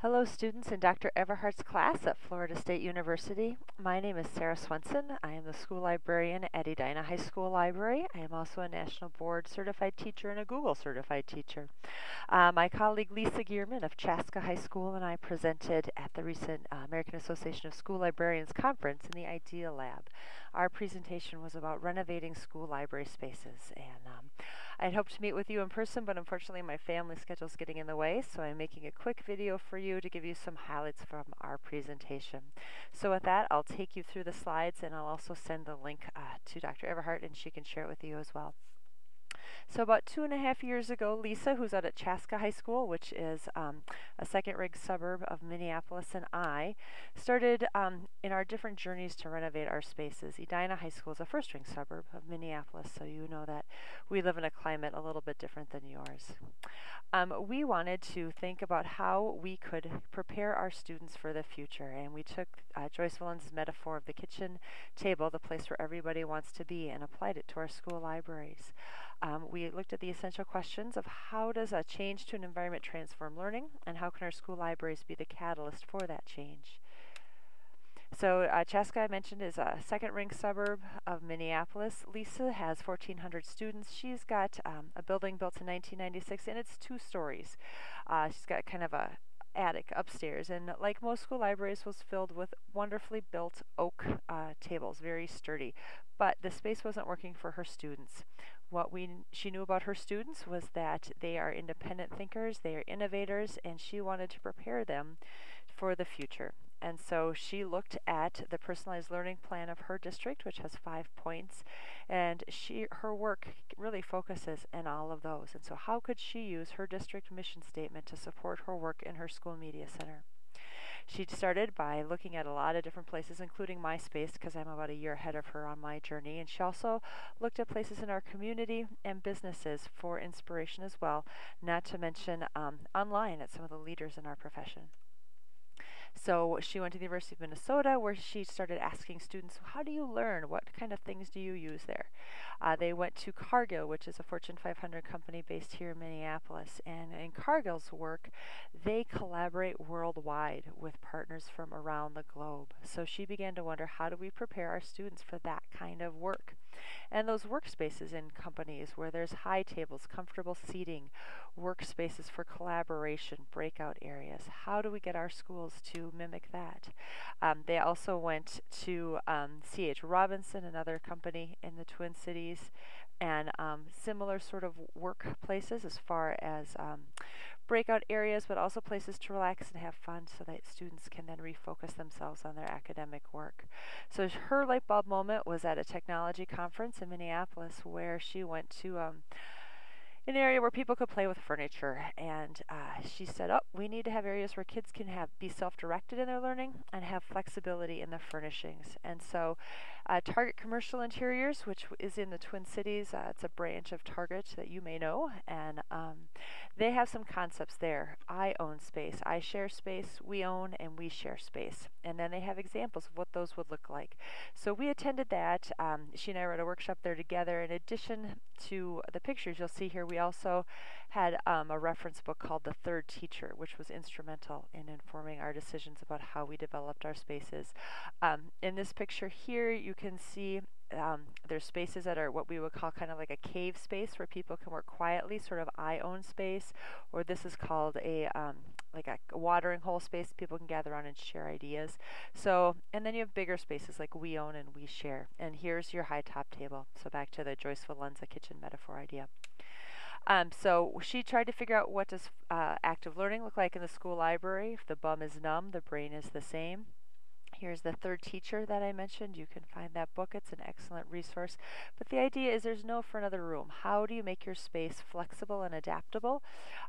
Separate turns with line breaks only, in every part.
Hello students in Dr. Everhart's class at Florida State University. My name is Sarah Swenson. I am the school librarian at Edina High School Library. I am also a National Board Certified Teacher and a Google Certified Teacher. My colleague Lisa Gearman of Chaska High School and I presented at the recent American Association of School Librarians Conference in the Ideas Lab. Our presentation was about renovating school library spaces, and I'd hoped to meet with you in person, but unfortunately my family schedule is getting in the way, so I'm making a quick video for you to give you some highlights from our presentation. So with that, I'll take you through the slides, and I'll also send the link to Dr. Everhart, and she can share it with you as well. So about 2.5 years ago, Lisa, who's out at Chaska High School, which is a second-ranked suburb of Minneapolis, and I started in our different journeys to renovate our spaces. Edina High School is a first-ranked suburb of Minneapolis, so you know that we live in a climate a little bit different than yours. We wanted to think about how we could prepare our students for the future, and we took Joyce Villen's metaphor of the kitchen table, the place where everybody wants to be, and applied it to our school libraries. We looked at the essential questions of how does a change to an environment transform learning, and how can our school libraries be the catalyst for that change. So Chaska, I mentioned, is a second-ranked suburb of Minneapolis. Lisa has 1,400 students. She's got a building built in 1996, and it's 2 stories. She's got kind of a attic upstairs, and like most school libraries, was filled with wonderfully built oak tables, very sturdy. But the space wasn't working for her students. What she knew about her students was that they are independent thinkers, they are innovators, and she wanted to prepare them for the future. And so she looked at the personalized learning plan of her district, which has 5 points, and her work really focuses in all of those. And so how could she use her district mission statement to support her work in her school media center? She started by looking at a lot of different places, including my space, because I'm about a year ahead of her on my journey. And she also looked at places in our community and businesses for inspiration as well, not to mention online at some of the leaders in our profession. So she went to the University of Minnesota, where she started asking students, how do you learn? What kind of things do you use there? They went to Cargill, which is a Fortune 500 company based here in Minneapolis. And in Cargill's work, they collaborate worldwide with partners from around the globe. So she began to wonder, how do we prepare our students for that kind of work? And those workspaces in companies where there's high tables, comfortable seating, workspaces for collaboration, breakout areas. How do we get our schools to mimic that? They also went to C.H. Robinson, another company in the Twin Cities, and similar sort of workplaces as far as breakout areas, but also places to relax and have fun so that students can then refocus themselves on their academic work. So her light bulb moment was at a technology conference in Minneapolis, where she went to an area where people could play with furniture, and she said, we need to have areas where kids can be self-directed in their learning and have flexibility in the furnishings. And so Target Commercial Interiors, which is in the Twin Cities, it's a branch of Target that you may know, and they have some concepts there. I own space, I share space, we own, and we share space. And then they have examples of what those would look like. So we attended that. She and I were at a workshop there together. In addition to the pictures you'll see here, we also had a reference book called The Third Teacher, which was instrumental in informing our decisions about how we developed our spaces. In this picture here, you can see there's spaces that are what we would call kind of like a cave space, where people can work quietly, sort of I own space, or this is called a like a watering hole space. People can gather around and share ideas. So, and then you have bigger spaces like we own and we share. And here's your high top table. So back to the Joyce Villen's kitchen metaphor idea. So she tried to figure out, what does active learning look like in the school library? If the bum is numb, the brain is the same. Here's The Third Teacher that I mentioned. You can find that book. It's an excellent resource. But the idea is there's no for another room. How do you make your space flexible and adaptable?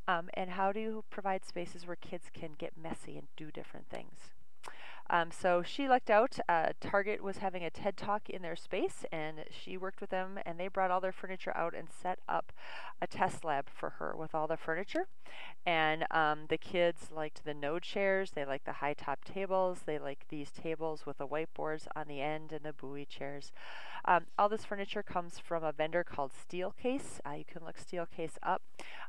And how do you provide spaces where kids can get messy and do different things? So she lucked out. Target was having a TED Talk in their space, and she worked with them, and they brought all their furniture out and set up a test lab for her with all the furniture. And the kids liked the node chairs. They liked the high top tables. They liked these tables with the whiteboards on the end and the buoy chairs. All this furniture comes from a vendor called Steelcase. You can look Steelcase up.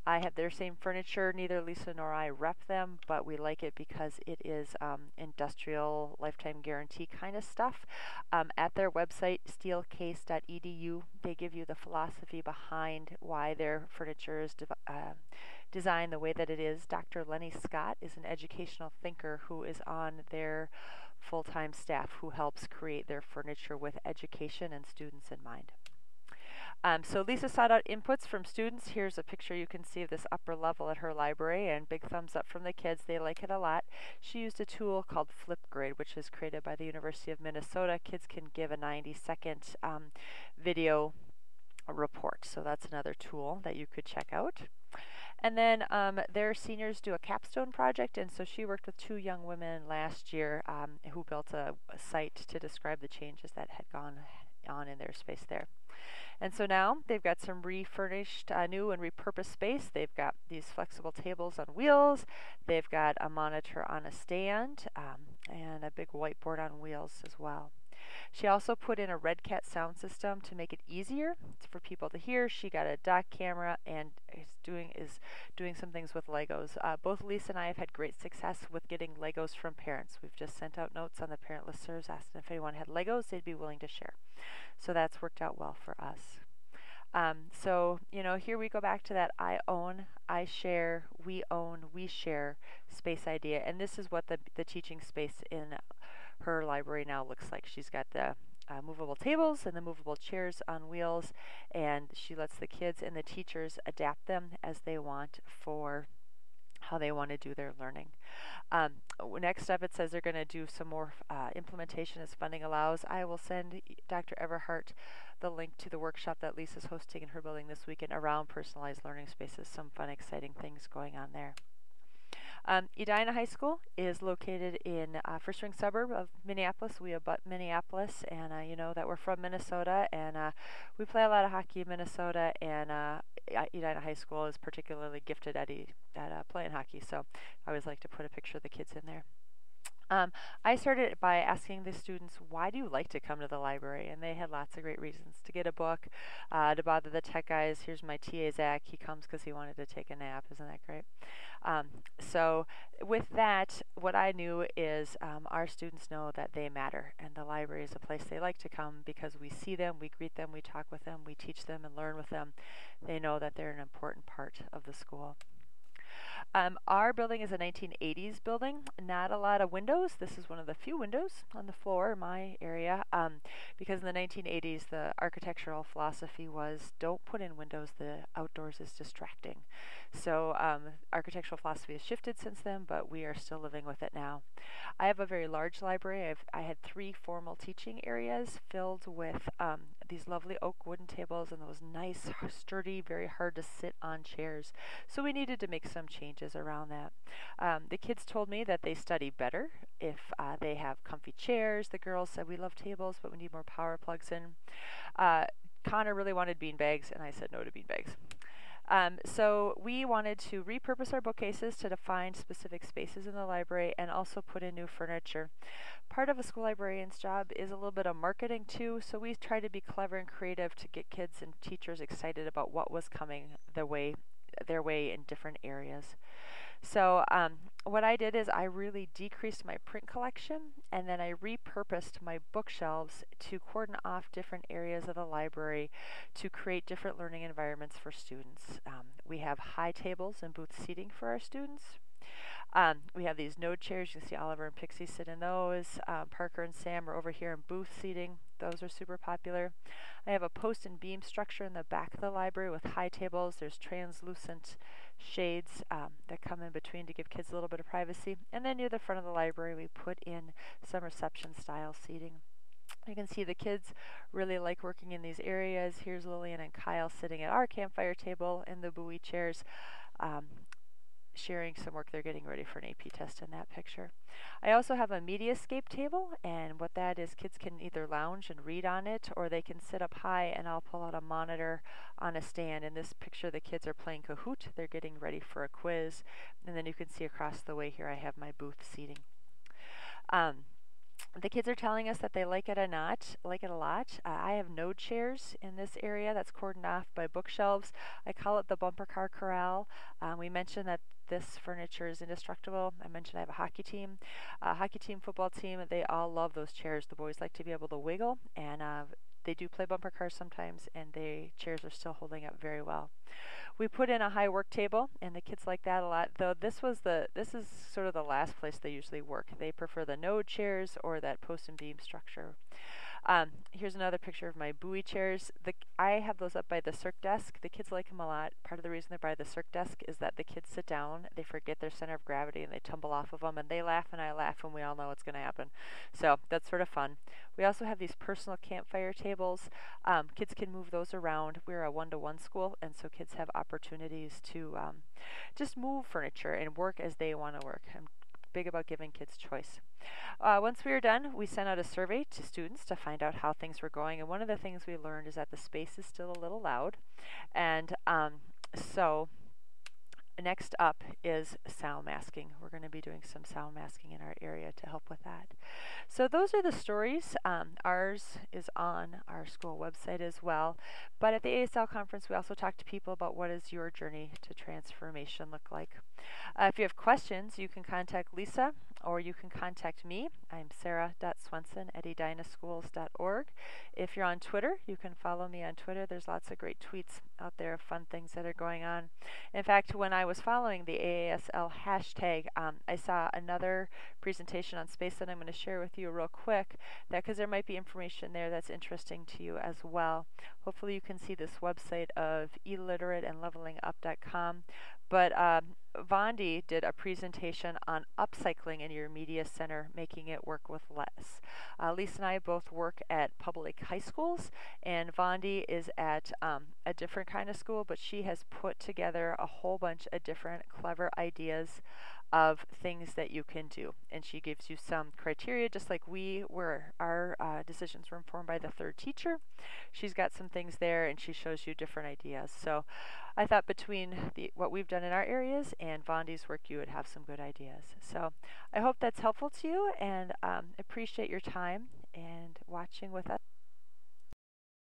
I have their same furniture. Neither Lisa nor I rep them, but we like it because it is industrial lifetime guarantee kind of stuff. At their website, steelcase.edu, they give you the philosophy behind why their furniture is designed the way that it is. Dr. Lenny Scott is an educational thinker who is on their full-time staff who helps create their furniture with education and students in mind. So Lisa sought out inputs from students. Here's a picture you can see of this upper level at her library, and big thumbs up from the kids. They like it a lot. She used a tool called Flipgrid, which is created by the University of Minnesota. Kids can give a 90-second video report. So that's another tool that you could check out. And then their seniors do a capstone project, and so she worked with 2 young women last year who built a site to describe the changes that had gone on in their space there. And so now they've got some refurnished, new and repurposed space. They've got these flexible tables on wheels. They've got a monitor on a stand and a big whiteboard on wheels as well. She also put in a Red Cat sound system to make it easier for people to hear. She got a dock camera and is doing some things with Legos. Both Lisa and I have had great success with getting Legos from parents. We've just sent out notes on the parent listservs asking if anyone had Legos, they'd be willing to share. So that's worked out well for us. So, here we go back to that I own, I share, we own, we share space idea. And this is what the teaching space in her library now looks like. She's got the movable tables and the movable chairs on wheels, and she lets the kids and the teachers adapt them as they want for how they want to do their learning. Next up, it says they're going to do some more implementation as funding allows. I will send Dr. Everhart the link to the workshop that Lisa's hosting in her building this weekend around personalized learning spaces. Some fun, exciting things going on there. Edina High School is located in first ring suburb of Minneapolis. We abut Minneapolis, and you know that we're from Minnesota, and we play a lot of hockey in Minnesota, and Edina High School is particularly gifted at playing hockey, so I always like to put a picture of the kids in there. I started by asking the students, why do you like to come to the library? And they had lots of great reasons. To get a book, to bother the tech guys. Here's my TA, Zach. He comes because he wanted to take a nap. Isn't that great? So with that, what I knew is our students know that they matter, and the library is a place they like to come because we see them, we greet them, we talk with them, we teach them and learn with them. They know that they're an important part of the school. Our building is a 1980s building, not a lot of windows. This is one of the few windows on the floor in my area because in the 1980s the architectural philosophy was don't put in windows, the outdoors is distracting. So architectural philosophy has shifted since then, but we are still living with it now. I have a very large library. I had 3 formal teaching areas filled with these lovely oak wooden tables and those nice, sturdy, very hard to sit on chairs. So we needed to make some changes around that. The kids told me that they study better if they have comfy chairs. The girls said we love tables, but we need more power plugs in. Connor really wanted beanbags, and I said no to beanbags. So we wanted to repurpose our bookcases to define specific spaces in the library and also put in new furniture. Part of a school librarian's job is a little bit of marketing too, so we tried to be clever and creative to get kids and teachers excited about what was coming their way in different areas. So what I did is I really decreased my print collection, and then I repurposed my bookshelves to cordon off different areas of the library to create different learning environments for students. We have high tables and booth seating for our students. We have these node chairs. You can see Oliver and Pixie sit in those. Parker and Sam are over here in booth seating. Those are super popular. I have a post and beam structure in the back of the library with high tables. There's translucent shades that come in between to give kids a little bit of privacy. And then near the front of the library, we put in some reception style seating. You can see the kids really like working in these areas. Here's Lillian and Kyle sitting at our campfire table in the buoy chairs. sharing some work they're getting ready for an AP test in that picture. I also have a Mediascape table, and what that is, kids can either lounge and read on it, or they can sit up high and I'll pull out a monitor on a stand. In this picture, the kids are playing Kahoot. They're getting ready for a quiz. And then you can see across the way here I have my booth seating. The kids are telling us that they like it a lot. I have node chairs in this area that's cordoned off by bookshelves. I call it the bumper car corral. We mentioned that this furniture is indestructible. I mentioned I have a hockey team, football team. They all love those chairs. The boys like to be able to wiggle, and they do play bumper cars sometimes, and the chairs are still holding up very well. We put in a high work table, and the kids like that a lot. Though this is sort of the last place they usually work. They prefer the node chairs or that post and beam structure. Here's another picture of my buoy chairs. I have those up by the circ desk. The kids like them a lot. Part of the reason they're by the circ desk is that the kids sit down, they forget their center of gravity, and they tumble off of them, and they laugh and I laugh, and we all know what's going to happen. So that's sort of fun. We also have these personal campfire tables. Kids can move those around. We're a one-to-one school, and so kids have opportunities to just move furniture and work as they want to work. I'm big about giving kids choice. Once we were done, we sent out a survey to students to find out how things were going, and one of the things we learned is that the space is still a little loud, and so next up is sound masking. We're going to be doing some sound masking in our area to help with that. So those are the stories. Ours is on our school website as well. But at the AASL conference, we also talked to people about what does your journey to transformation look like. If you have questions, you can contact Lisa or you can contact me. I'm sarah.swenson@edinaschools.org. If you're on Twitter, you can follow me on Twitter. There's lots of great tweets out there of fun things that are going on. In fact, when I was following the AASL hashtag, I saw another presentation on space that I'm going to share with you real quick, because there might be information there that's interesting to you as well. Hopefully you can see this website of eliterateandlevelingup.com. But Vondi did a presentation on upcycling in your media center, making it work with less. Lisa and I both work at public high schools, and Vondi is at a different kind of school, but she has put together a whole bunch of different clever ideas of things that you can do. And she gives you some criteria, just like our decisions were informed by the third teacher. She's got some things there, and she shows you different ideas. So I thought between what we've done in our areas and Vondi's work, you would have some good ideas. So I hope that's helpful to you, and appreciate your time and watching with us.